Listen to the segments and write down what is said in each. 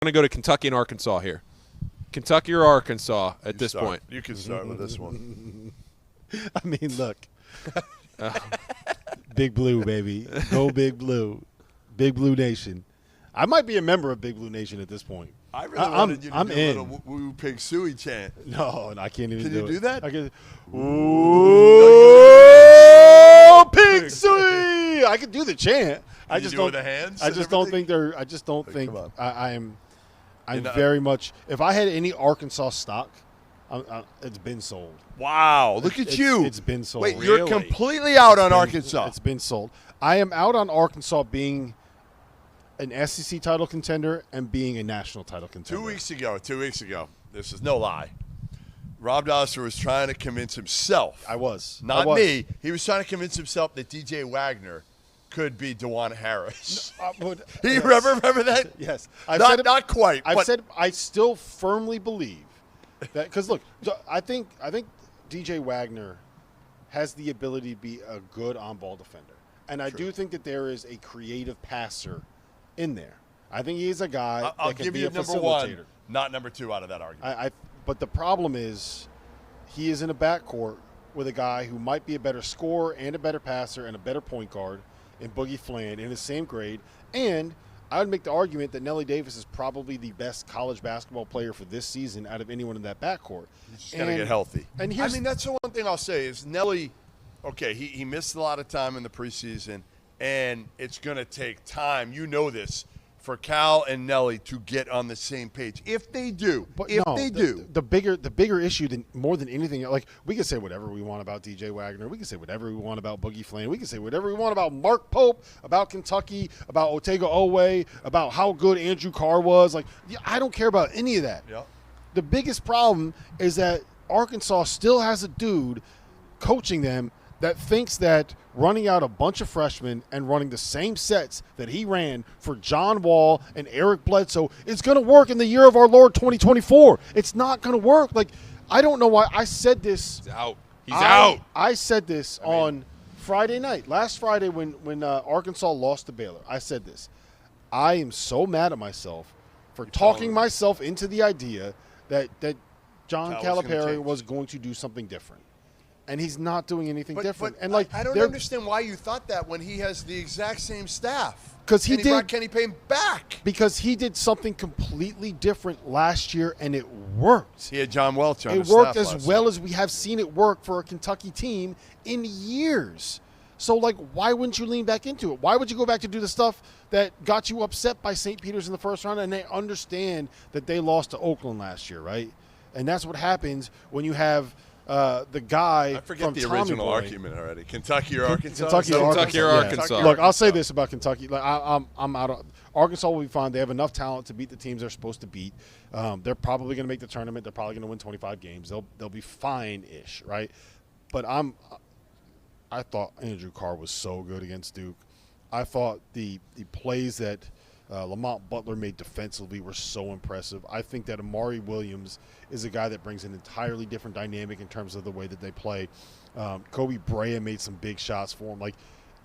going to go to Kentucky and Arkansas here. Kentucky or Arkansas at this point? You can start with this one. I mean, look. Big Blue, baby. Go Big Blue. Big Blue Nation. I might be a member of Big Blue Nation at this point. I really wanted you to do a in. little Woo Pig Suey chant. No, I can't even Can do you it. do that? I can. Pig Suey! I can do the chant. Can you do it with the hands? I just don't think they're. I just don't think. come on. I'm very much. If I had any Arkansas stock, it's been sold. Wow, look at you. It's been sold. Wait, you're completely out on Arkansas. It's been sold. I am out on Arkansas being an SEC title contender and being a national title contender. 2 weeks ago, this is no lie, Rob Dosser was trying to convince himself. Not me. He was trying to convince himself that DJ Wagner could be DeJuan Harris. Yes. Remember that? Yes. Not quite. I've said I still firmly believe that, because look, I think DJ Wagner has the ability to be a good on-ball defender. And I do think that there is a creative passer in there. I think he's a guy I'll that can give be you a number facilitator. one, not number two out of that argument. But the problem is he is in a backcourt with a guy who might be a better scorer and a better passer and a better point guard in Boogie Fland in the same grade. And I would make the argument that Nelly Davis is probably the best college basketball player for this season out of anyone in that backcourt. He's just got to get healthy. And that's the one thing I'll say is Nelly, okay, he missed a lot of time in the preseason, and it's going to take time. You know this. For Cal and Nelly to get on the same page. If they do. The bigger issue more than anything, like, we can say whatever we want about DJ Wagner. We can say whatever we want about Boogie Fland. We can say whatever we want about Mark Pope, about Kentucky, about Otega Oweh, about how good Andrew Carr was. Like, I don't care about any of that. Yep. The biggest problem is that Arkansas still has a dude coaching them that thinks that running out a bunch of freshmen and running the same sets that he ran for John Wall and Eric Bledsoe is going to work in the year of our Lord 2024. It's not going to work. Like, I don't know why I said this. He's out. He's out. I said this on Friday night. Last Friday when Arkansas lost to Baylor, I said this. I am so mad at myself for talking myself into the idea that John Calipari was going to do something different. And he's not doing anything different. And like, I don't understand why you thought that when he has the exact same staff. Because he brought Kenny Payne back. Because he did something completely different last year, and it worked. He had John Welch on his staff. It worked as well as we have seen it work for a Kentucky team in years. So, like, why wouldn't you lean back into it? Why would you go back to do the stuff that got you upset by St. Peter's in the first round? And they understand that they lost to Oakland last year, right? And that's what happens when you have – the guy I forget from the Tommy original Boy. Argument already. Kentucky or Arkansas? Kentucky or Arkansas. Look, I'll say this about Kentucky. Like, I'm out of – Arkansas will be fine. They have enough talent to beat the teams they're supposed to beat. They're probably going to make the tournament. They're probably going to win 25 games. They'll be fine-ish, right? But I thought Andrew Carr was so good against Duke. I thought the plays that Lamont Butler made defensively were so impressive. I think that Amari Williams is a guy that brings an entirely different dynamic in terms of the way that they play. Kobe Brea made some big shots for him. Like,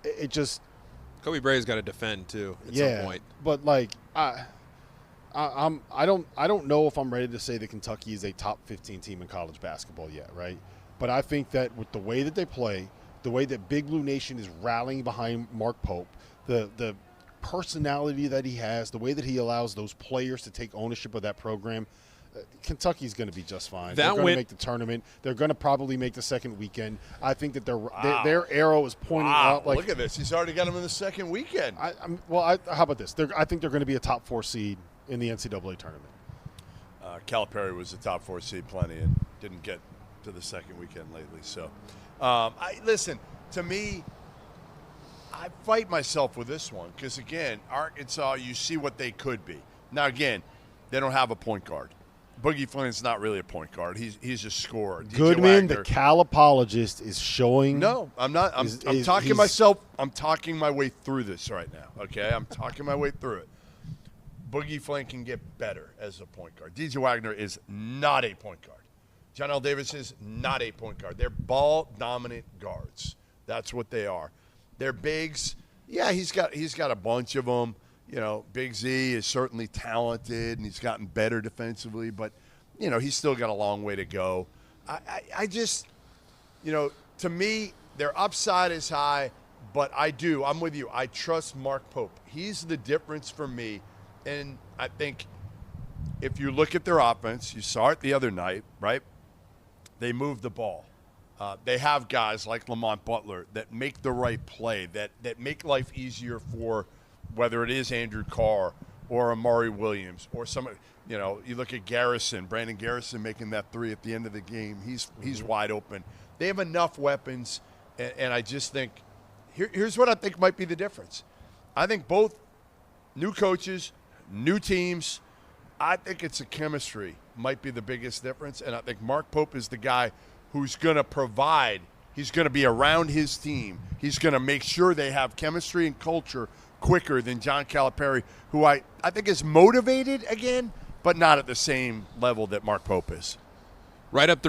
it just – Kobe Brea's got to defend too at some point. But like I don't know if I'm ready to say that Kentucky is a top 15 team in college basketball yet, right? But I think that with the way that they play, the way that Big Blue Nation is rallying behind Mark Pope, the personality that he has, the way that he allows those players to take ownership of that program, Kentucky's going to be just fine. They're going to make the tournament. They're going to probably make the second weekend. I think that their arrow is pointing up. Like, look at this. He's already got them in the second weekend. How about this? I think they're going to be a top 4 seed in the NCAA tournament. Calipari was a top 4 seed plenty and didn't get to the second weekend lately. So, listen, to me, I fight myself with this one because, again, Arkansas, you see what they could be. Now, again, they don't have a point guard. Boogie Fland's not really a point guard. He's a scorer. Goodman, the Cal apologist, is showing. No, I'm not. I'm talking myself. I'm talking my way through this right now. Okay, I'm talking my way through it. Boogie Fland can get better as a point guard. DJ Wagner is not a point guard. John L. Davis is not a point guard. They're ball-dominant guards. That's what they are. They're bigs. Yeah, he's got a bunch of them. Big Z is certainly talented and he's gotten better defensively, but, he's still got a long way to go. I just, to me, their upside is high, but I'm with you. I trust Mark Pope. He's the difference for me. And I think if you look at their offense, you saw it the other night, right? They move the ball. They have guys like Lamont Butler that make the right play, that make life easier for whether it is Andrew Carr or Amari Williams or somebody. You look at Brandon Garrison making that three at the end of the game. He's wide open. They have enough weapons, and I just think here's what I think might be the difference. I think both new coaches, new teams, I think it's a chemistry might be the biggest difference, and I think Mark Pope is the guy who's going to provide. He's going to be around his team. He's going to make sure they have chemistry and culture quicker than John Calipari, who I think is motivated again, but not at the same level that Mark Pope is. Right up the